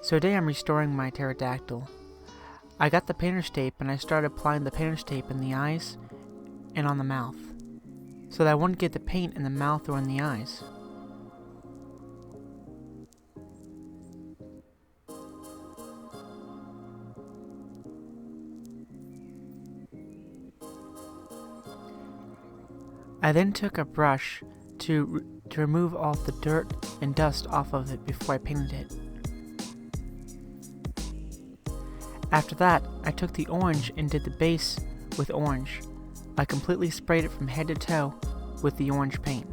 So today I'm restoring my pterodactyl. I got the painter's tape and I started applying the painter's tape in the eyes and on the mouth, so that I wouldn't get the paint in the mouth or in the eyes. I then took a brush to remove all the dirt and dust off of it before I painted it. After that, I took the orange and did the base with orange. I completely sprayed it from head to toe with the orange paint.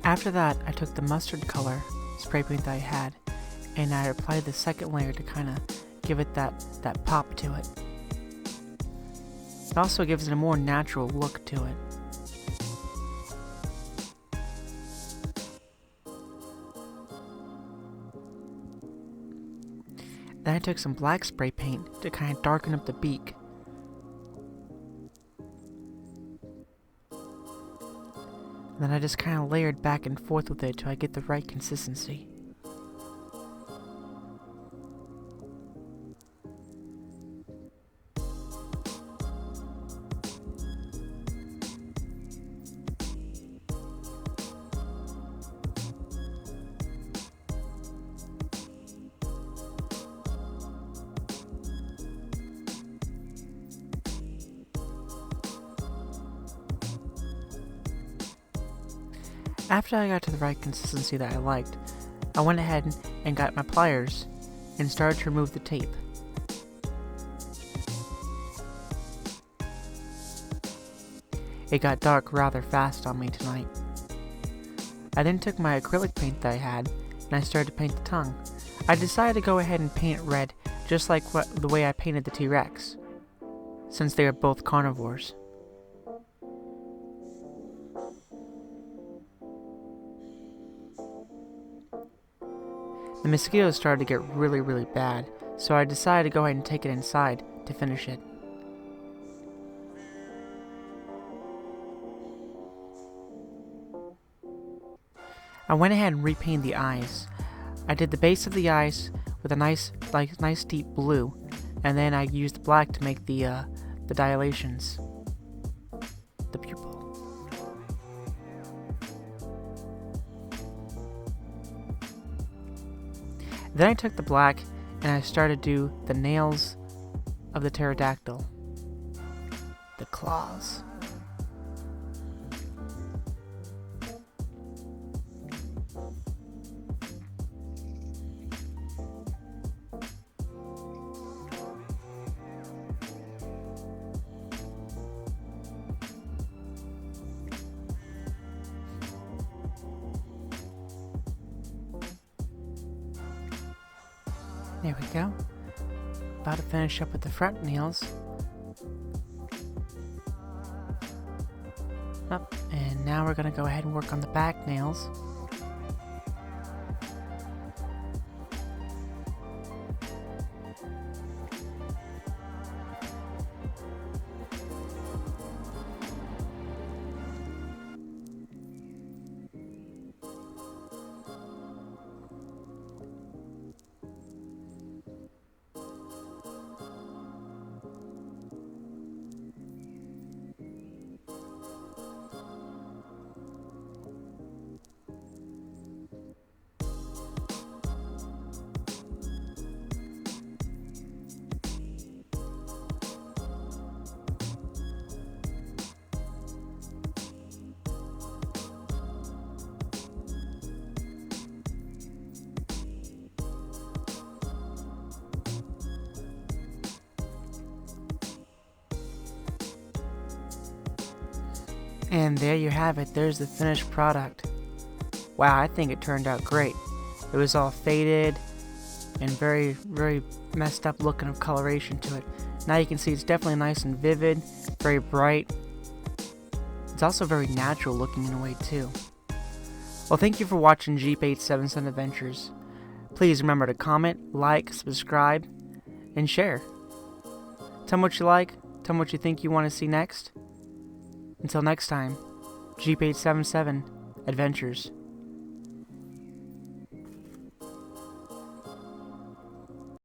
After that, I took the mustard color spray paint that I had, and I applied the second layer to kind of give it that pop to it. It also gives it a more natural look to it. Then I took some black spray paint to kind of darken up the beak. Then I just kind of layered back and forth with it till I get the right consistency. After I got to the right consistency that I liked, I went ahead and got my pliers and started to remove the tape. It got dark rather fast on me tonight. I then took my acrylic paint that I had and I started to paint the tongue. I decided to go ahead and paint it red, just like the way I painted the T-Rex, since they are both carnivores. The mosquitoes started to get really bad, so I decided to go ahead and take it inside to finish it. I went ahead and repainted the eyes. I did the base of the eyes with a nice deep blue, and then I used black to make the dilations, the pupil. Then I took the black and I started to do the nails of the pterodactyl, the claws. There we go. About to finish up with the front nails. Up, and now we're going to go ahead and work on the back nails. And there you have it, there's the finished product. Wow, I think it turned out great. It was all faded and very messed up looking of coloration to it. Now you can see it's definitely nice and vivid, very bright, It's also very natural looking in a way too. Well, thank you for watching Jeep 877 Adventures. Please remember to comment, like, subscribe, and share. Tell me what you like, tell me what you think you want to see next. Until next time, Jeep 877 Adventures.